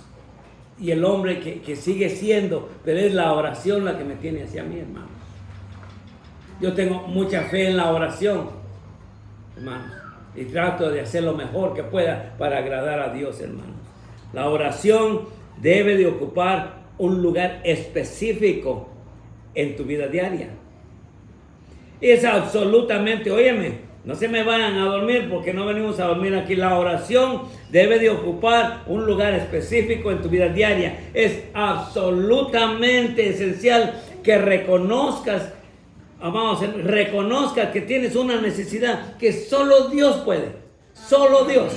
Y el hombre que sigue siendo, pero es la oración la que me tiene hacia mí, hermanos. Yo tengo mucha fe en la oración, hermanos. Y trato de hacer lo mejor que pueda para agradar a Dios, hermanos. La oración debe de ocupar un lugar específico en tu vida diaria. Es absolutamente, óyeme, no se me vayan a dormir porque no venimos a dormir aquí. La oración debe de ocupar un lugar específico en tu vida diaria. Es absolutamente esencial que reconozcas, amados, reconozcas que tienes una necesidad que solo Dios puede. Solo Dios.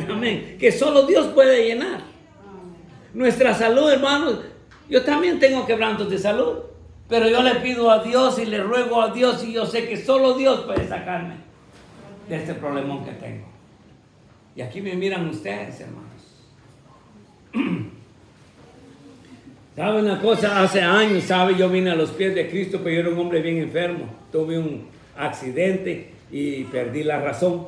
Amén. Que solo Dios puede llenar. Nuestra salud, hermanos, Yo también tengo quebrantos de salud, pero yo le pido a Dios y le ruego a Dios y yo sé que solo Dios puede sacarme de este problemón que tengo. Y aquí me miran ustedes, hermanos. ¿Sabe una cosa? Hace años, ¿sabe? Yo vine a los pies de Cristo, pero yo era un hombre bien enfermo. Tuve un accidente y perdí la razón.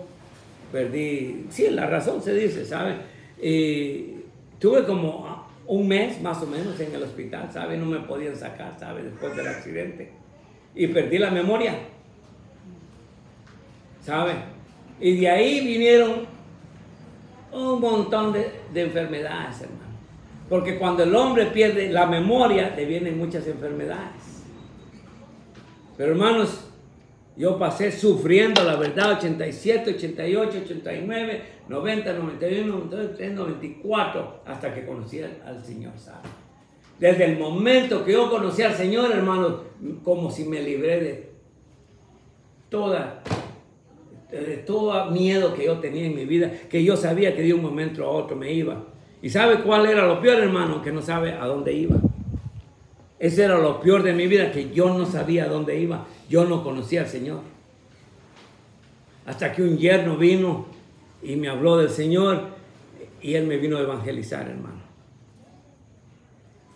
Sí, la razón se dice, ¿sabe? Y tuve como un mes más o menos en el hospital, ¿sabe? No me podían sacar, ¿sabe? Después del accidente. Y perdí la memoria, ¿sabe? Y de ahí vinieron un montón de enfermedades, hermano. Porque cuando el hombre pierde la memoria, le vienen muchas enfermedades. Pero hermanos, yo pasé sufriendo, la verdad, 87, 88, 89, 90, 91, 93, 94, hasta que conocí al Señor, ¿sabe? Desde el momento que yo conocí al Señor, hermanos, como si me libré de todo miedo que yo tenía en mi vida, que yo sabía que de un momento a otro me iba. ¿Y sabe cuál era lo peor, hermano? Que no sabe a dónde iba. Ese era lo peor de mi vida, que yo no sabía a dónde iba. Yo no conocía al Señor. Hasta que un yerno vino y me habló del Señor y él me vino a evangelizar, hermano.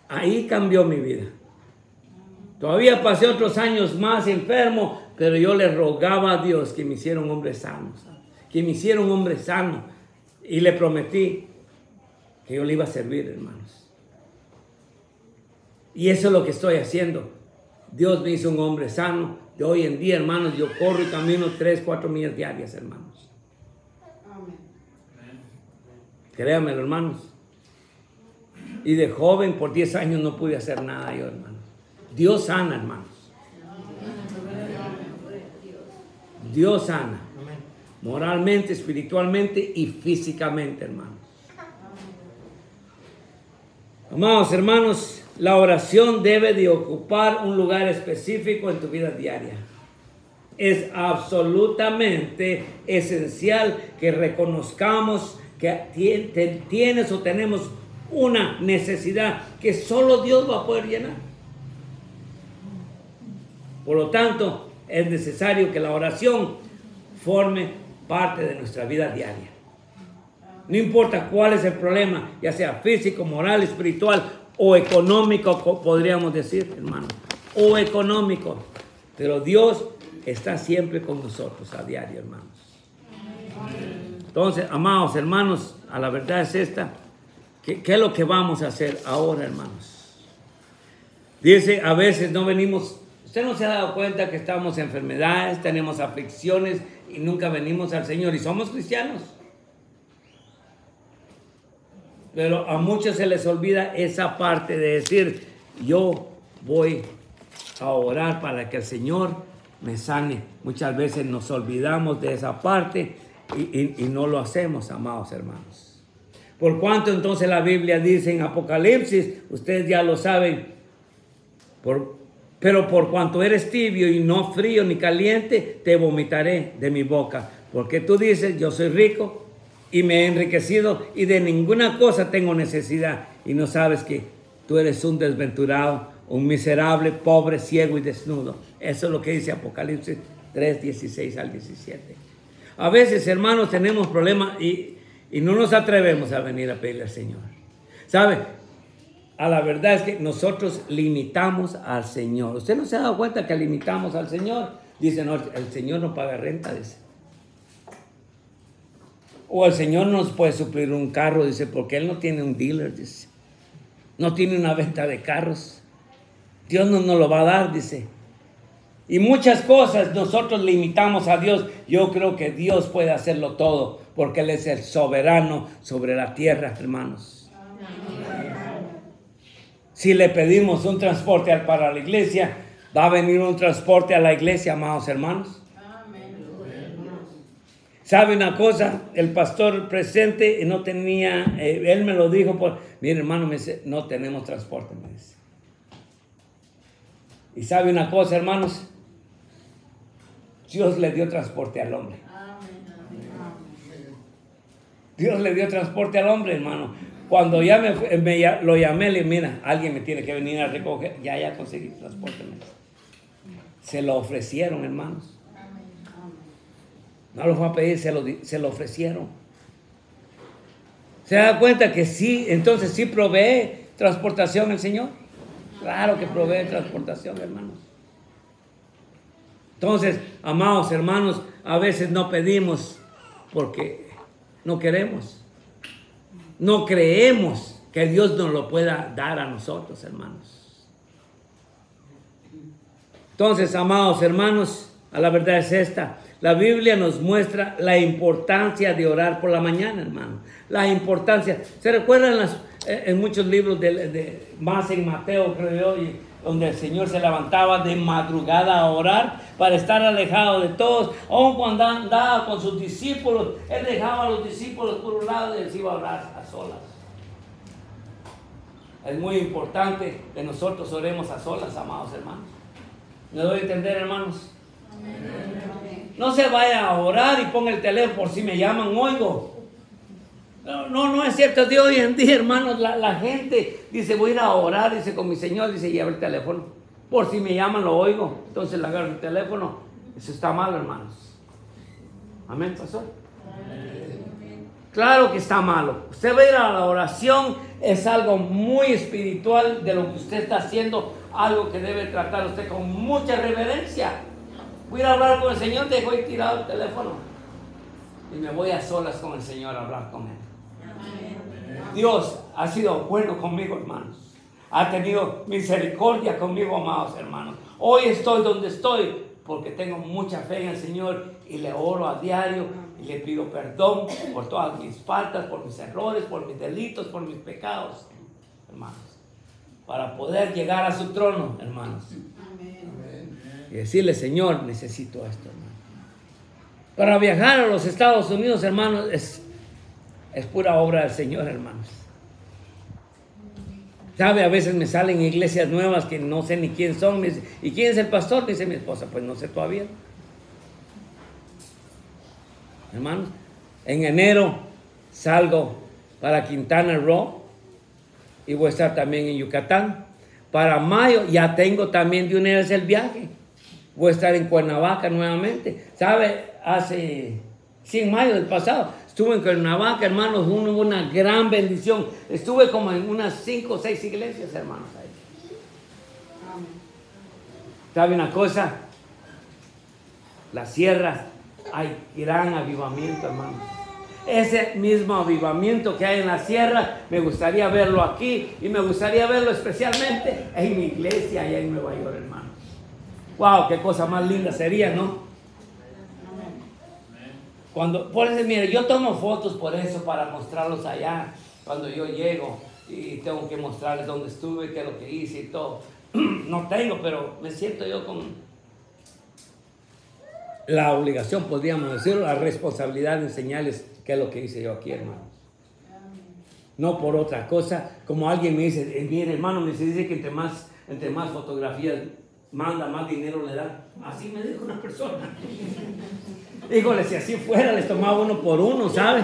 Ahí cambió mi vida. Todavía pasé otros años más enfermo, pero yo le rogaba a Dios que me hiciera un hombre sano, ¿sabes? Que me hiciera un hombre sano. Y le prometí que yo le iba a servir, hermanos. Y eso es lo que estoy haciendo. Dios me hizo un hombre sano. De hoy en día, hermanos, yo corro y camino 3, 4 millas diarias, hermanos. Amén. Créanmelo, hermanos. Y de joven, por 10 años, no pude hacer nada yo, hermanos. Dios sana, hermanos. Dios sana. Moralmente, espiritualmente y físicamente, hermanos. Amados hermanos, la oración debe de ocupar un lugar específico en tu vida diaria. Es absolutamente esencial que reconozcamos que tienes o tenemos una necesidad que solo Dios va a poder llenar. Por lo tanto, es necesario que la oración forme parte de nuestra vida diaria. No importa cuál es el problema, ya sea físico, moral, espiritual o económico, podríamos decir, hermano, o económico. Pero Dios está siempre con nosotros a diario, hermanos. Entonces, amados hermanos, a la verdad es esta. ¿Qué es lo que vamos a hacer ahora, hermanos? Dice, a veces no venimos. Usted no se ha dado cuenta que estamos en enfermedades, tenemos aflicciones y nunca venimos al Señor y somos cristianos. Pero a muchos se les olvida esa parte de decir, yo voy a orar para que el Señor me sane. Muchas veces nos olvidamos de esa parte y no lo hacemos, amados hermanos. Por cuanto entonces la Biblia dice en Apocalipsis, ustedes ya lo saben, pero por cuanto eres tibio y no frío ni caliente, te vomitaré de mi boca. Porque tú dices, yo soy rico y me he enriquecido y de ninguna cosa tengo necesidad. Y no sabes que tú eres un desventurado, un miserable, pobre, ciego y desnudo. Eso es lo que dice Apocalipsis 3, 16 al 17. A veces, hermanos, tenemos problemas y no nos atrevemos a venir a pedirle al Señor. ¿Sabe? A la verdad es que nosotros limitamos al Señor. ¿Usted no se ha dado cuenta que limitamos al Señor? Dice, no, el Señor no paga renta, dice. O el Señor nos puede suplir un carro, dice, porque Él no tiene un dealer, dice. No tiene una venta de carros. Dios no nos lo va a dar, dice. Y muchas cosas nosotros limitamos a Dios. Yo creo que Dios puede hacerlo todo, porque Él es el soberano sobre la tierra, hermanos. Si le pedimos un transporte para la iglesia, va a venir un transporte a la iglesia, amados hermanos. ¿Sabe una cosa? El pastor presente no tenía, él me lo dijo, mire hermano, me dice, no tenemos transporte, me dice. Y sabe una cosa, hermanos, Dios le dio transporte al hombre. Dios le dio transporte al hombre, hermano. Cuando ya lo llamé, le dije, mira, alguien me tiene que venir a recoger. Ya conseguí transporte. Se lo ofrecieron, hermanos. No lo fue a pedir, se lo ofrecieron. ¿Se da cuenta que sí? Entonces sí provee transportación el Señor. Claro que provee transportación, hermanos. Entonces, amados hermanos, a veces no pedimos porque no queremos. No creemos que Dios nos lo pueda dar a nosotros, hermanos. Entonces, amados hermanos, a la verdad es esta. La Biblia nos muestra la importancia de orar por la mañana, hermano. La importancia. ¿Se recuerdan en muchos libros, más en Mateo, creo yo, donde el Señor se levantaba de madrugada a orar para estar alejado de todos? Aun cuando andaba con sus discípulos, Él dejaba a los discípulos por un lado y Él se iba a orar a solas. Es muy importante que nosotros oremos a solas, amados hermanos. ¿Me doy a entender, hermanos? No se vaya a orar y ponga el teléfono por si me llaman, oigo. No es cierto. De hoy en día, hermanos, la gente dice, voy a ir a orar, dice, con mi Señor, dice, lleva el teléfono. Por si me llaman, lo oigo. Entonces le agarro el teléfono. Eso está mal, hermanos. Amén, pastor. Claro que está malo. Usted va a ir a la oración, es algo muy espiritual de lo que usted está haciendo, algo que debe tratar usted con mucha reverencia. Voy a ir a hablar con el Señor, dejo ahí tirado el teléfono y me voy a solas con el Señor a hablar con Él. Dios ha sido bueno conmigo, hermanos. Ha tenido misericordia conmigo, amados hermanos. Hoy estoy donde estoy porque tengo mucha fe en el Señor y le oro a diario y le pido perdón por todas mis faltas, por mis errores, por mis delitos, por mis pecados, hermanos, para poder llegar a su trono, hermanos. Y decirle, Señor, necesito esto, hermano. Para viajar a los Estados Unidos, hermanos, es pura obra del Señor, hermanos. ¿Sabe? A veces me salen iglesias nuevas que no sé ni quién son. Me dice, ¿y quién es el pastor? Dice mi esposa, pues no sé todavía. Hermanos, en enero salgo para Quintana Roo y voy a estar también en Yucatán. Para mayo ya tengo también de una vez el viaje. Voy a estar en Cuernavaca nuevamente. ¿Sabe? En mayo del pasado estuve en Cuernavaca, hermanos, hubo una gran bendición. Estuve como en unas 5 o 6 iglesias, hermanos, ahí. ¿Sabe una cosa? Las sierras, hay gran avivamiento, hermanos. Ese mismo avivamiento que hay en la sierra, me gustaría verlo aquí y me gustaría verlo especialmente en mi iglesia allá en Nueva York, hermanos. Wow, qué cosa más linda sería, ¿no? Por eso, mire, yo tomo fotos por eso, para mostrarlos allá, cuando yo llego y tengo que mostrarles dónde estuve, qué es lo que hice y todo. No tengo, pero me siento yo con la obligación, podríamos decirlo, la responsabilidad de enseñarles qué es lo que hice yo aquí, hermanos. No por otra cosa, como alguien me dice, mire, hermano, me dice que entre más fotografías manda, más dinero le dan. Así me dijo una persona. Híjole, si así fuera, les tomaba uno por uno, ¿sabes?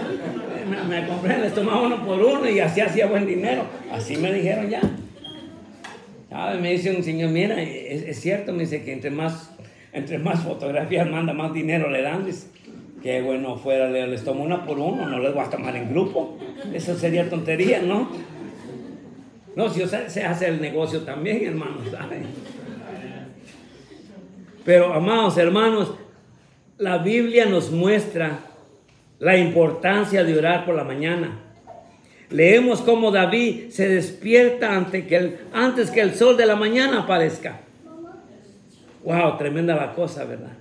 Me compré, les tomaba uno por uno y así hacía buen dinero. Así me dijeron ya. ¿Sabes? Me dice un señor, mira, es cierto, me dice que entre más fotografías manda, más dinero le dan. Dice, que bueno fuera, les tomo una por uno, no les voy a tomar en grupo. Eso sería tontería, ¿no? No, si yo sé hacer el negocio también, hermanos, ¿sabes? Pero, amados hermanos, la Biblia nos muestra la importancia de orar por la mañana. Leemos cómo David se despierta antes que el sol de la mañana aparezca. Wow, tremenda la cosa, ¿verdad?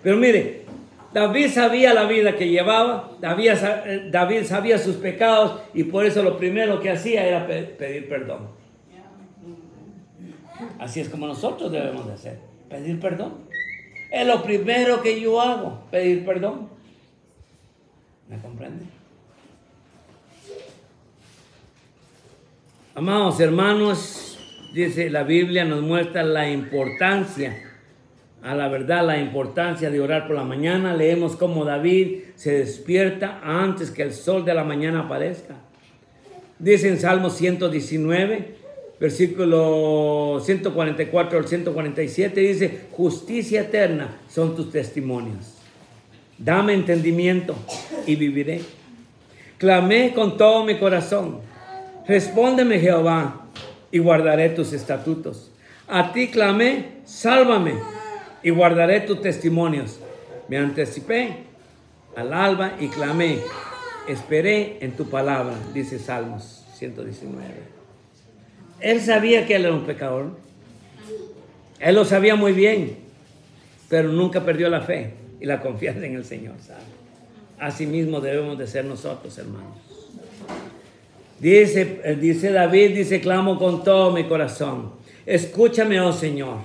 Pero mire, David sabía la vida que llevaba, David sabía sus pecados y por eso lo primero que hacía era pedir perdón. Así es como nosotros debemos de hacer, pedir perdón. Es lo primero que yo hago, pedir perdón. ¿Me comprende? Amados hermanos, dice la Biblia, nos muestra la importancia, a la verdad, la importancia de orar por la mañana. Leemos cómo David se despierta antes que el sol de la mañana aparezca. Dice en Salmo 119, versículo 144 al 147, dice: justicia eterna son tus testimonios. Dame entendimiento y viviré. Clamé con todo mi corazón. Respóndeme, Jehová, y guardaré tus estatutos. A ti clamé, sálvame, y guardaré tus testimonios. Me anticipé al alba y clamé. Esperé en tu palabra, dice Salmos 119. Él sabía que él era un pecador. Él lo sabía muy bien, pero nunca perdió la fe y la confianza en el Señor, ¿sabe? Así mismo debemos de ser nosotros, hermanos. Dice David, dice: clamo con todo mi corazón. Escúchame, oh Señor.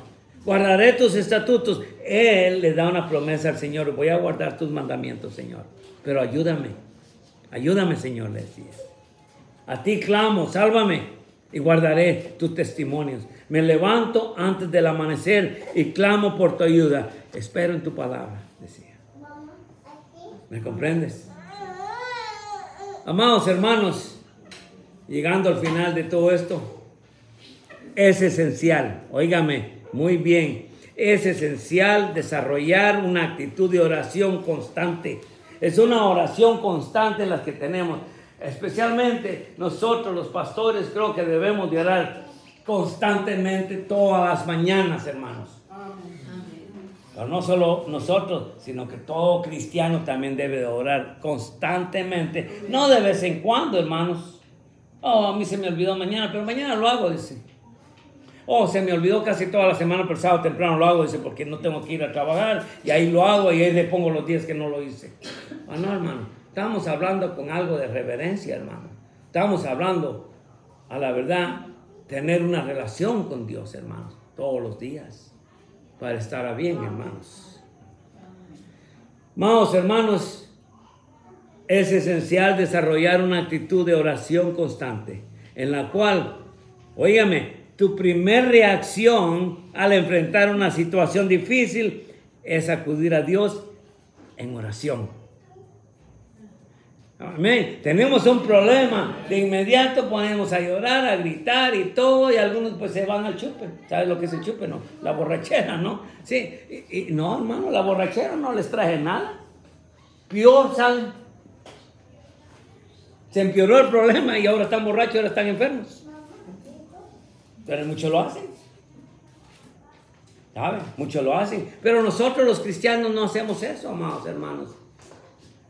Guardaré tus estatutos. Él le da una promesa al Señor: voy a guardar tus mandamientos, Señor. Pero ayúdame. Ayúdame, Señor, le decía. A ti clamo, sálvame, y guardaré tus testimonios. Me levanto antes del amanecer y clamo por tu ayuda. Espero en tu palabra, decía. ¿Me comprendes? Amados hermanos, llegando al final de todo esto, es esencial, óigame muy bien, es esencial desarrollar una actitud de oración constante. Es una oración constante la que tenemos. Especialmente nosotros los pastores creo que debemos de orar constantemente todas las mañanas, hermanos. Pero no solo nosotros, sino que todo cristiano también debe de orar constantemente. No de vez en cuando, hermanos. Oh, a mí se me olvidó mañana, pero mañana lo hago, dice. Oh, se me olvidó casi toda la semana, pero sábado temprano lo hago, dice, porque no tengo que ir a trabajar. Y ahí lo hago y ahí le pongo los días que no lo hice. Ah, no, hermano. Estamos hablando con algo de reverencia, hermano. Estamos hablando, a la verdad, tener una relación con Dios, hermanos, todos los días, para estar a bien, hermanos. Amados hermanos, es esencial desarrollar una actitud de oración constante, en la cual, óigame, tu primer reacción al enfrentar una situación difícil es acudir a Dios en oración. Amén. Tenemos un problema, de inmediato ponemos a llorar, a gritar y todo, y algunos pues se van al chupe. ¿Sabes lo que es el chupe? No, la borrachera, ¿no? Sí, y no, hermano, la borrachera no les trae nada. Peor, ¿saben? Se empeoró el problema y ahora están borrachos, ahora están enfermos. Pero muchos lo hacen. ¿Saben? Muchos lo hacen. Pero nosotros los cristianos no hacemos eso, amados hermanos.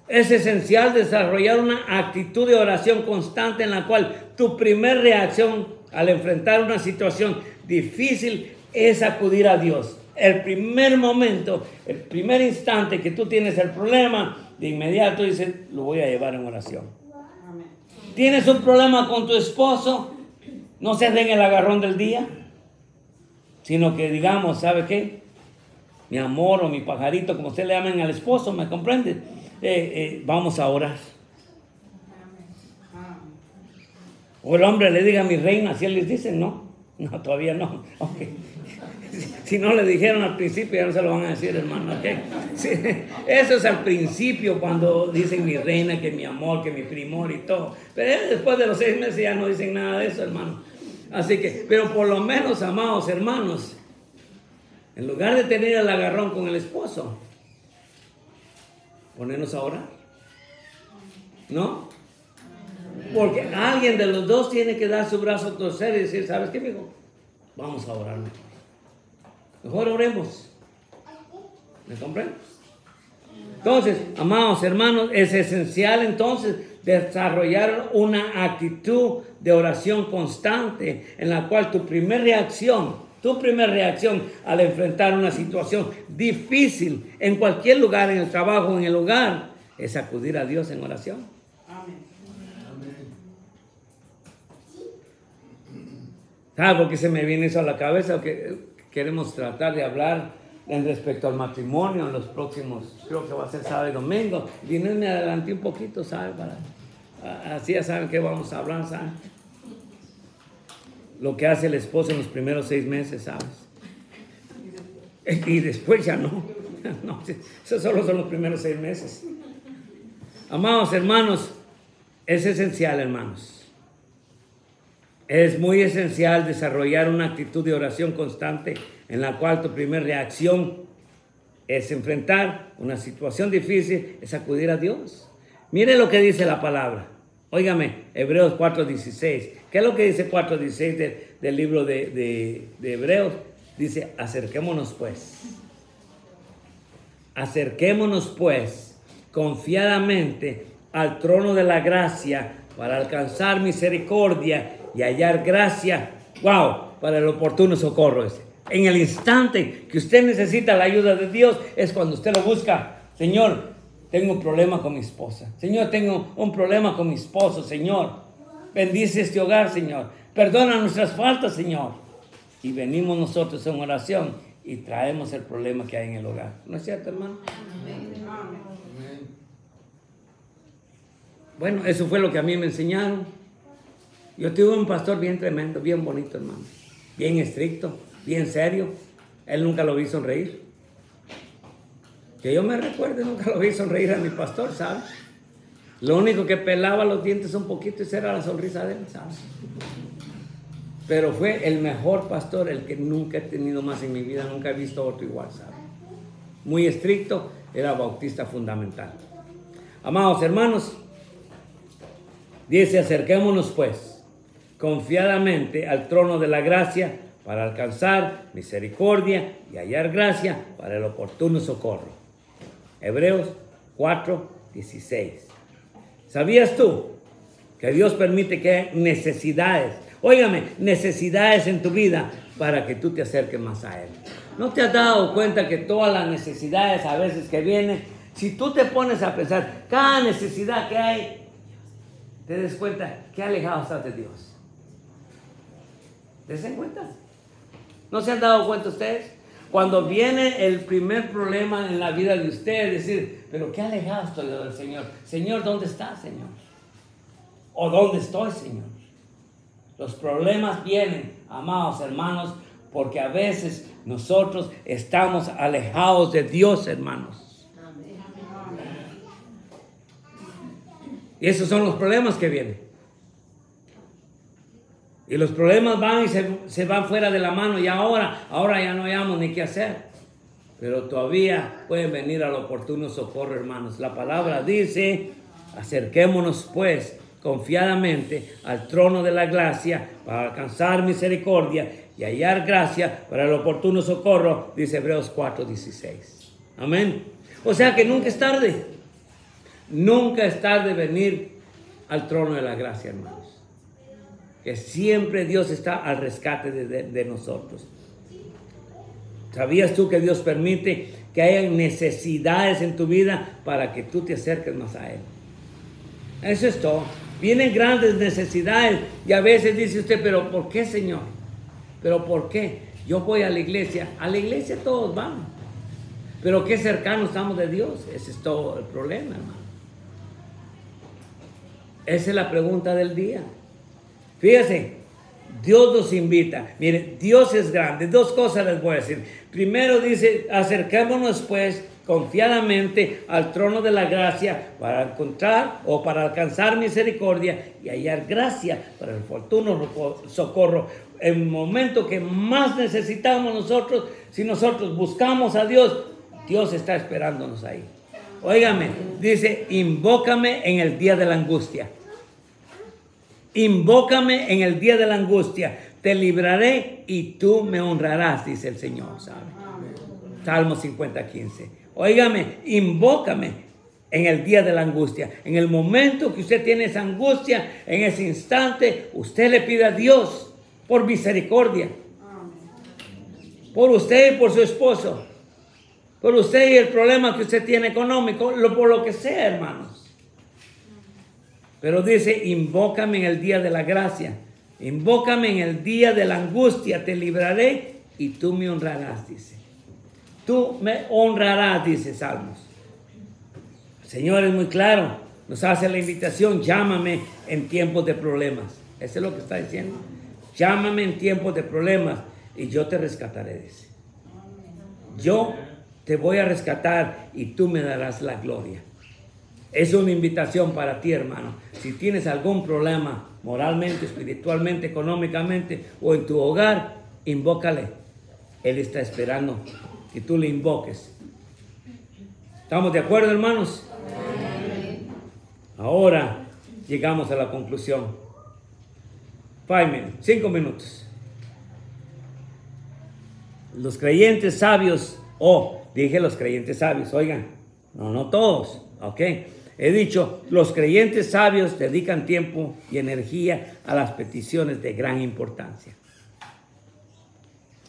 Es esencial desarrollar una actitud de oración constante en la cual tu primer reacción al enfrentar una situación difícil es acudir a Dios. El primer momento, el primer instante que tú tienes el problema, de inmediato dices, lo voy a llevar en oración. Amén. ¿Tienes un problema con tu esposo? No se den el agarrón del día, sino que digamos, ¿sabe qué? Mi amor o mi pajarito, como usted le llaman al esposo, ¿me comprende? Vamos a orar. O el hombre le diga a mi reina, si él les dice, no, todavía no. Okay. Si no le dijeron al principio, ya no se lo van a decir, hermano. Okay. Sí, eso es al principio, cuando dicen mi reina, que mi amor, que mi primor y todo. Pero después de los 6 meses ya no dicen nada de eso, hermano. Así que, pero por lo menos, amados hermanos, en lugar de tener el agarrón con el esposo, ponernos a orar, ¿no? Porque alguien de los dos tiene que dar su brazo a torcer y decir, ¿sabes qué, amigo? Vamos a orar mejor oremos. ¿Me comprendes? Entonces, amados hermanos, es esencial entonces desarrollar una actitud de oración constante en la cual tu primera reacción al enfrentar una situación difícil en cualquier lugar, en el trabajo, en el hogar, es acudir a Dios en oración. Amén. ¿Sabe por qué se me viene eso a la cabeza? Que queremos tratar de hablar en respecto al matrimonio en los próximos, creo que va a ser sábado y domingo. Y no me adelanté un poquito, ¿sabe? Así ya saben que vamos a hablar, ¿saben? Lo que hace el esposo en los primeros 6 meses, ¿sabes? Y después ya no. No, eso solo son los primeros 6 meses. Amados hermanos, es esencial, hermanos, Es muy esencial desarrollar una actitud de oración constante en la cual tu primera reacción es enfrentar una situación difícil, es acudir a Dios. Mire lo que dice la palabra. Óigame, Hebreos 4:16. ¿Qué es lo que dice 4:16 del libro de Hebreos? Dice, acerquémonos pues confiadamente al trono de la gracia para alcanzar misericordia y hallar gracia, para el oportuno socorro. En el instante que usted necesita la ayuda de Dios es cuando usted lo busca. Señor, tengo un problema con mi esposa. Señor, tengo un problema con mi esposo. Señor, bendice este hogar, Señor. Perdona nuestras faltas, Señor. Y venimos nosotros en oración y traemos el problema que hay en el hogar. ¿No es cierto, hermano? Amén. Bueno, eso fue lo que a mí me enseñaron. Yo tuve un pastor bien tremendo, bien bonito, hermano. Bien estricto, bien serio. Él nunca lo vi sonreír. Que yo me recuerde, nunca lo vi sonreír a mi pastor, ¿sabes? Lo único que pelaba los dientes un poquito esa era la sonrisa de él, ¿sabes? Pero fue el mejor pastor, el que nunca he tenido más en mi vida, nunca he visto otro igual, ¿sabes? Muy estricto, era bautista fundamental. Amados hermanos, dice, acerquémonos pues confiadamente al trono de la gracia para alcanzar misericordia y hallar gracia para el oportuno socorro. Hebreos 4:16. ¿Sabías tú que Dios permite que haya necesidades? Óigame, necesidades en tu vida para que tú te acerques más a Él. ¿No te has dado cuenta que todas las necesidades a veces que vienen, si tú te pones a pensar cada necesidad que hay, te des cuenta que alejado estás de Dios? ¿Te dan cuenta? ¿No se han dado cuenta ustedes? Cuando viene el primer problema en la vida de ustedes, decir, pero qué alejado estoy del Señor. Señor, ¿dónde está, Señor? ¿O dónde estoy, Señor? Los problemas vienen, amados hermanos, porque a veces nosotros estamos alejados de Dios, hermanos. Y esos son los problemas que vienen. Y los problemas van y se van fuera de la mano y ahora ya no hayamos ni qué hacer. Pero todavía pueden venir al oportuno socorro, hermanos. La palabra dice, acerquémonos pues confiadamente al trono de la gracia para alcanzar misericordia y hallar gracia para el oportuno socorro, dice Hebreos 4:16. Amén. O sea que nunca es tarde. Nunca es tarde venir al trono de la gracia, hermanos. Que siempre Dios está al rescate de nosotros. ¿Sabías tú que Dios permite que haya necesidades en tu vida para que tú te acerques más a Él? Eso es todo. Vienen grandes necesidades y a veces dice usted, pero ¿por qué, Señor? ¿Pero por qué? Yo voy a la iglesia todos vamos. Pero qué cercanos estamos de Dios. Ese es todo el problema, hermano. Esa es la pregunta del día. Fíjense, Dios nos invita. Miren, Dios es grande. Dos cosas les voy a decir. Primero dice, acerquémonos pues confiadamente al trono de la gracia para encontrar o para alcanzar misericordia y hallar gracia para el oportuno socorro. En el momento que más necesitamos nosotros, si nosotros buscamos a Dios, Dios está esperándonos ahí. Óigame, dice, invócame en el día de la angustia. Invócame en el día de la angustia, te libraré y tú me honrarás, dice el Señor, ¿sabe? Salmo 50:15. Óigame, invócame en el día de la angustia. En el momento que usted tiene esa angustia, en ese instante, usted le pide a Dios por misericordia. Por usted y por su esposo. Por usted y el problema que usted tiene económico, por lo que sea, hermanos. Pero dice, invócame en el día de la gracia. Invócame en el día de la angustia. Te libraré y tú me honrarás, dice. Tú me honrarás, dice Salmos. El Señor es muy claro. Nos hace la invitación, llámame en tiempos de problemas. Eso es lo que está diciendo. Llámame en tiempos de problemas y yo te rescataré, dice. Yo te voy a rescatar y tú me darás la gloria. Es una invitación para ti, hermano. Si tienes algún problema, moralmente, espiritualmente, económicamente o en tu hogar, invócale. Él está esperando que tú le invoques. ¿Estamos de acuerdo, hermanos? Amén. Ahora llegamos a la conclusión. 5 minutos. Los creyentes sabios, dije los creyentes sabios, oigan, no todos, ok. He dicho, los creyentes sabios dedican tiempo y energía a las peticiones de gran importancia.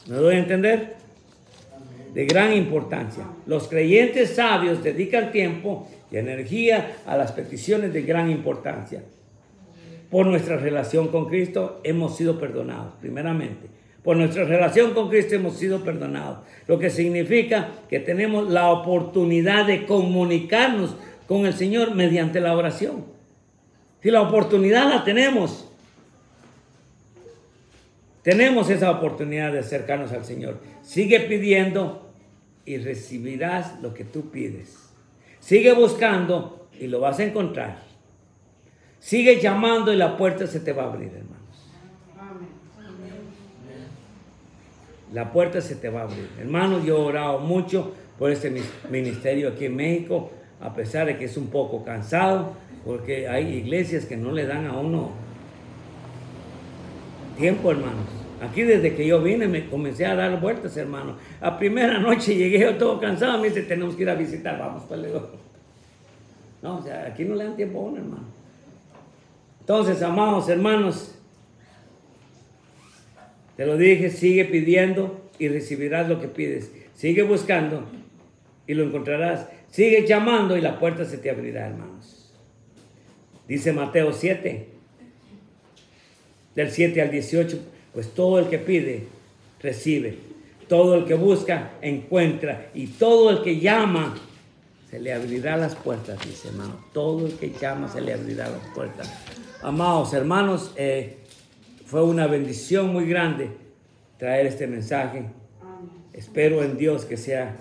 ¿Me doy a entender? De gran importancia. Los creyentes sabios dedican tiempo y energía a las peticiones de gran importancia. Por nuestra relación con Cristo hemos sido perdonados, primeramente. Por nuestra relación con Cristo hemos sido perdonados. Lo que significa que tenemos la oportunidad de comunicarnos con el Señor mediante la oración. Si la oportunidad la tenemos esa oportunidad de acercarnos al Señor. Sigue pidiendo y recibirás lo que tú pides. Sigue buscando y lo vas a encontrar. Sigue llamando y la puerta se te va a abrir, hermanos. La puerta se te va a abrir. Hermanos, yo he orado mucho por este ministerio aquí en México, a pesar de que es un poco cansado, porque hay iglesias que no le dan a uno tiempo, hermanos. Aquí desde que yo vine me comencé a dar vueltas, hermanos. A primera noche llegué yo todo cansado, me dice, tenemos que ir a visitar, vamos, pues le digo. No, o sea, aquí no le dan tiempo a uno, hermano. Entonces, amados hermanos, te lo dije, sigue pidiendo y recibirás lo que pides. Sigue buscando y lo encontrarás. Sigue llamando y la puerta se te abrirá, hermanos. Dice Mateo 7, del 7 al 18, pues todo el que pide, recibe. Todo el que busca, encuentra. Y todo el que llama, se le abrirá las puertas, dice, hermano. Todo el que llama, se le abrirá las puertas. Amados hermanos, fue una bendición muy grande traer este mensaje. Espero en Dios que sea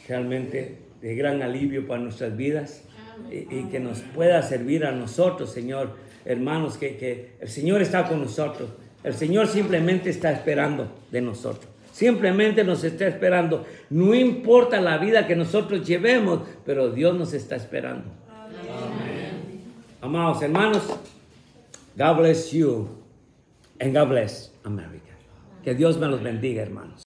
realmente de gran alivio para nuestras vidas y que nos pueda servir a nosotros, Señor. Hermanos, que el Señor está con nosotros. El Señor simplemente está esperando de nosotros. Simplemente nos está esperando. No importa la vida que nosotros llevemos, pero Dios nos está esperando. Amén. Amados hermanos, God bless you and God bless America. Que Dios me los bendiga, hermanos.